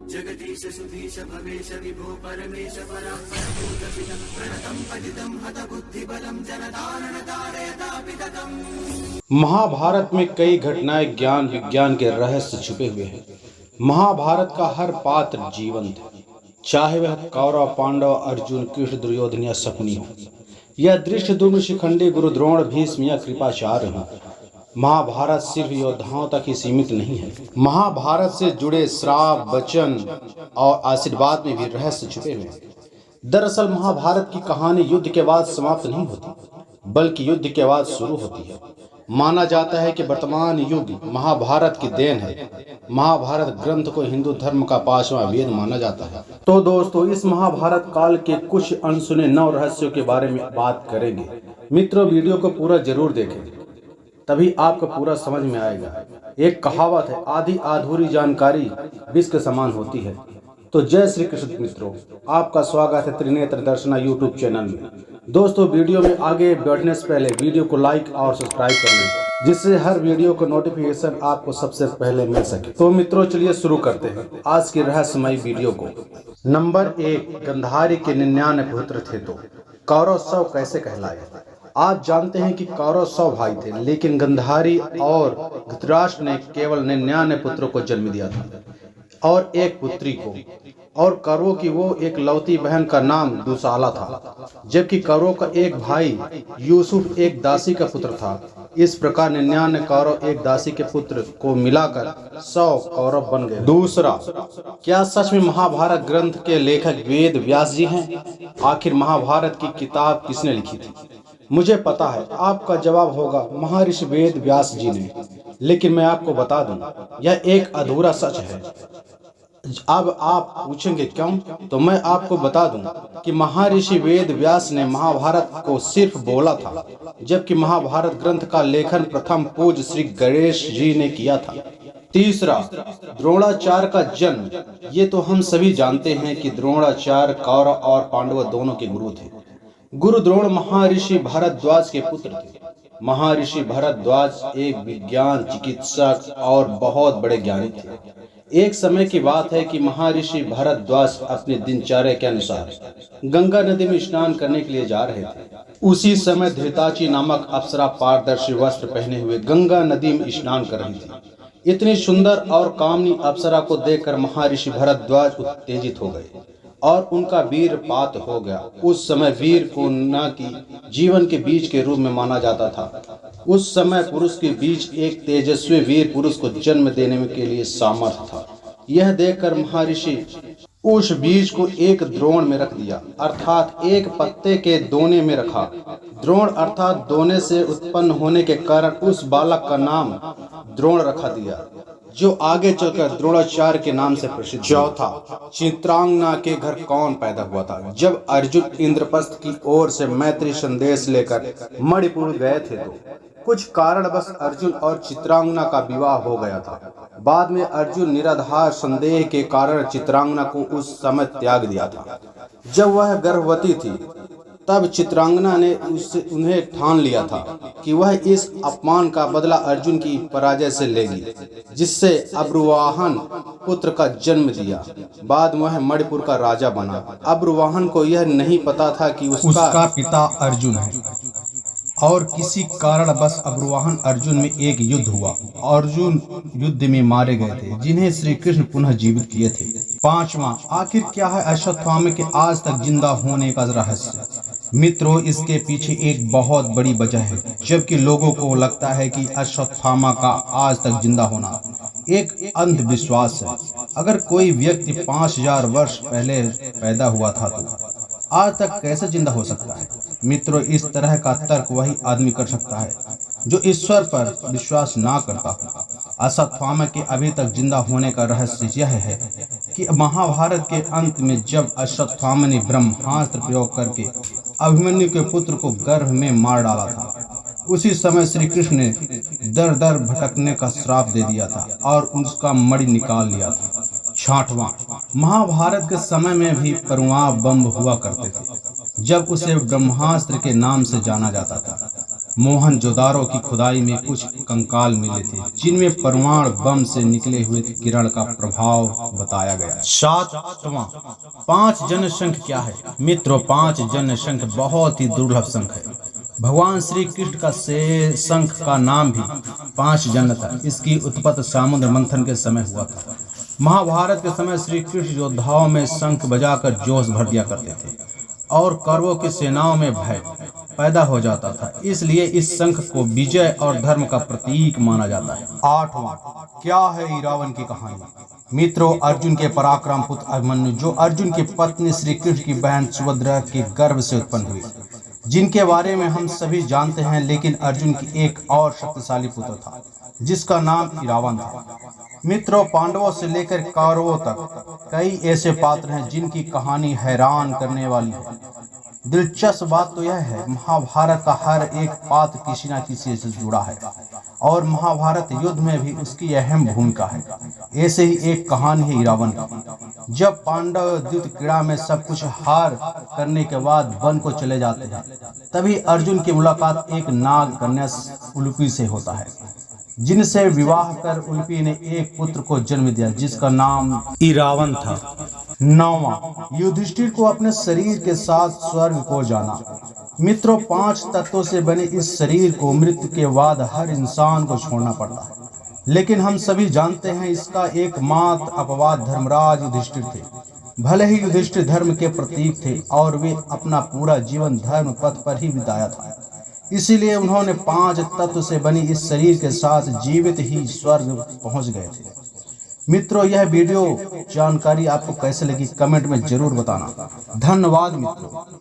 जगदीश सुधीश भवेश विभो परमेश परात्परभूतपितं प्रणतं पतितं हतबुद्धिबलं जनतारणतारयतापितकम्। महाभारत में कई घटनाएं ज्ञान विज्ञान के रहस्य छुपे हुए हैं। महाभारत का हर पात्र जीवंत है, चाहे वह कौरव, पांडव, अर्जुन, कृष्ण, दुर्योधन या शकुनी हो। यह दृष्ट दुर्ग, शिखंडी, गुरु द्रोण, भीष्म या कृपाचार्य हो। महाभारत सिर्फ योद्धाओं तक ही सीमित नहीं है। महाभारत से जुड़े श्राप, वचन और आशीर्वाद में भी रहस्य छुपे हुए हैं। दरअसल महाभारत की कहानी युद्ध के बाद समाप्त नहीं होती, बल्कि युद्ध के बाद शुरू होती है। माना जाता है कि वर्तमान युग महाभारत की देन है। महाभारत ग्रंथ को हिंदू धर्म का 5वां वेद माना जाता है। तो दोस्तों, इस महाभारत काल के कुछ अनसुने 9 रहस्यों के बारे में बात करेंगे। मित्रों, वीडियो को पूरा जरूर देखें, तभी आपको पूरा समझ में आएगा। एक कहावत है, आधी अधूरी जानकारी विष के समान होती है। तो जय श्री कृष्ण मित्रों, आपका स्वागत है त्रिनेत्र दर्शना यूट्यूब चैनल में। दोस्तों, वीडियो में आगे बढ़ने से पहले वीडियो को लाइक और सब्सक्राइब कर लें, जिससे हर वीडियो का नोटिफिकेशन आपको सबसे पहले मिल सके। तो मित्रों, चलिए शुरू करते हैं आज की रहस्यमयी वीडियो को। नंबर 1, गांधारी के 99 पुत्र थे तो कौरव 100 कैसे कहलाए। आप जानते हैं कि कौरव 100 भाई थे, लेकिन गांधारी और धृतराष्ट्र ने केवल 99 पुत्रों को जन्म दिया था और एक पुत्री को। और कौरवों की वो एक लौती बहन का नाम दुशाला था, जबकि कौरवों का एक भाई यूसुफ एक दासी का पुत्र था। इस प्रकार 99 कौरव एक दासी के पुत्र को मिलाकर 100 कौरव बन गए। दूसरा, क्या सच में महाभारत ग्रंथ के लेखक वेद व्यास जी हैं? आखिर महाभारत की किताब किसने लिखी थी? मुझे पता है आपका जवाब होगा महर्षि वेद व्यास जी ने, लेकिन मैं आपको बता दूं, यह एक अधूरा सच है। अब आप पूछेंगे क्यों? तो मैं आपको बता दूं कि महर्षि वेद व्यास ने महाभारत को सिर्फ बोला था, जबकि महाभारत ग्रंथ का लेखन प्रथम पूज्य श्री गणेश जी ने किया था। तीसरा, द्रोणाचार्य का जन्म। ये तो हम सभी जानते हैं कि द्रोणाचार्य कौरव और पांडव दोनों के गुरु थे। गुरु द्रोण महर्षि भरद्वाज के पुत्र थे। महर्षि भरद्वाज एक विज्ञान, चिकित्सक और बहुत बड़े ज्ञानी थे। एक समय की बात है कि महर्षि भरद्वाज अपने दिनचर्या के अनुसार गंगा नदी में स्नान करने के लिए जा रहे थे। उसी समय धृताची नामक अप्सरा पारदर्शी वस्त्र पहने हुए गंगा नदी में स्नान कर रही थी। इतनी सुंदर और कामनी अप्सरा को देखकर महर्षि भरद्वाज उत्तेजित हो गए और उनका वीरपात हो गया। उस समय वीर को न की जीवन के बीज के रूप में माना जाता था। उस समय पुरुष के बीच एक तेजस्वी वीर पुरुष को जन्म देने के लिए सामर्थ्य था। यह देखकर महर्षि उस बीज को एक द्रोण में रख दिया, अर्थात एक पत्ते के दोने में रखा। द्रोण अर्थात दोने से उत्पन्न होने के कारण उस बालक का नाम द्रोण रखा दिया, जो आगे चलकर द्रोणाचार्य के नाम से प्रसिद्ध। चौथा, चित्रांगना के घर कौन पैदा हुआ था? जब अर्जुन इंद्रप्रस्थ की ओर से मैत्री संदेश लेकर मणिपुर गए थे तो कुछ कारणवश अर्जुन और चित्रांगना का विवाह हो गया था। बाद में अर्जुन निराधार संदेह के कारण चित्रांगना को उस समय त्याग दिया था। जब वह गर्भवती थी, तब चित्रांगना ने उन्हें ठान लिया था कि वह इस अपमान का बदला अर्जुन की पराजय से लेगी, जिससे अब्रुवाहन पुत्र का जन्म दिया। बाद में वह मणिपुर का राजा बना। अब्रुवाहन को यह नहीं पता था कि उसका पिता अर्जुन है, और किसी कारण बस अब्रुवाहन अर्जुन में एक युद्ध हुआ। अर्जुन युद्ध में मारे गए थे, जिन्हें श्री कृष्ण पुनः जीवित किए थे। पांचवा, आखिर क्या है अश्वत्थामा के आज तक जिंदा होने का रहस्य? मित्रों, इसके पीछे एक बहुत बड़ी वजह है। जबकि लोगों को लगता है कि अश्वत्थामा का आज तक जिंदा होना एक अंधविश्वास है। अगर कोई व्यक्ति 5000 वर्ष पहले पैदा हुआ था तो आज तक कैसे जिंदा हो सकता है? मित्रों, इस तरह का तर्क वही आदमी कर सकता है जो ईश्वर पर विश्वास ना करता हो। अश्वत्थामा के अभी तक जिंदा होने का रहस्य यह है कि महाभारत के अंत में जब अश्वत्थामा ने ब्रह्मास्त्र प्रयोग करके अभिमन्यु के पुत्र को गर्भ में मार डाला था, उसी समय श्री कृष्ण ने दर दर भटकने का श्राप दे दिया था और उसका मणि निकाल लिया था। छठवां, महाभारत के समय में भी परमाणु बम हुआ करते थे, जब उसे ब्रह्मास्त्र के नाम से जाना जाता था। मोहनजोदारो की खुदाई में कुछ कंकाल मिले थे जिनमें परमाणु बम से निकले हुए किरण का प्रभाव बताया गया। सातवां, 5 जनसंख क्या है? मित्रों, 5 जनसंख बहुत ही दुर्लभ संख है। भगवान श्री कृष्ण का शंख का नाम भी 5 जन था। इसकी उत्पत्ति समुद्र मंथन के समय हुआ था। महाभारत के समय श्री कृष्ण योद्धाओं में शंख बजाकर जोश भर दिया करते थे और कौरवों की सेनाओं में भय पैदा हो जाता था। इसलिए इस शंख को विजय और धर्म का प्रतीक माना जाता है। 8वां, क्या है इरावन की कहानी? मित्रों, अर्जुन के पराक्रम पुत्र अभिमन्यु, जो अर्जुन की पत्नी श्री कृष्ण की बहन सुभद्रा के गर्भ से उत्पन्न हुए, जिनके बारे में हम सभी जानते हैं, लेकिन अर्जुन की एक और शक्तिशाली पुत्र था जिसका नाम इरावन था। मित्रों, पांडवों से लेकर कौरवों तक कई ऐसे पात्र हैं जिनकी कहानी हैरान करने वाली है। दिलचस्प बात तो यह है, महाभारत का हर एक पात्र किसी न किसी से जुड़ा है और महाभारत युद्ध में भी उसकी अहम भूमिका है। ऐसे ही एक कहानी है इरावन की। जब पांडव द्यूत क्रीड़ा में सब कुछ हार करने के बाद वन को चले जाते हैं, तभी अर्जुन की मुलाकात एक नाग कन्या उलूपी से होता है, जिनसे विवाह कर उलूपी ने एक पुत्र को जन्म दिया जिसका नाम इरावन था। 9वां, युधिष्ठिर को अपने शरीर के साथ स्वर्ग को जाना। मित्रों, 5 तत्वों से बने इस शरीर को मृत्यु के बाद हर इंसान को छोड़ना पड़ता है, लेकिन हम सभी जानते हैं इसका एकमात्र अपवाद धर्मराज युधिष्ठिर थे। भले ही युधिष्ठिर धर्म के प्रतीक थे और वे अपना पूरा जीवन धर्म पथ पर ही बिताया था, इसीलिए उन्होंने 5 तत्व से बनी इस शरीर के साथ जीवित ही स्वर्ग पहुंच गए थे। मित्रों, यह वीडियो जानकारी आपको कैसे लगी कमेंट में जरूर बताना। धन्यवाद मित्रों।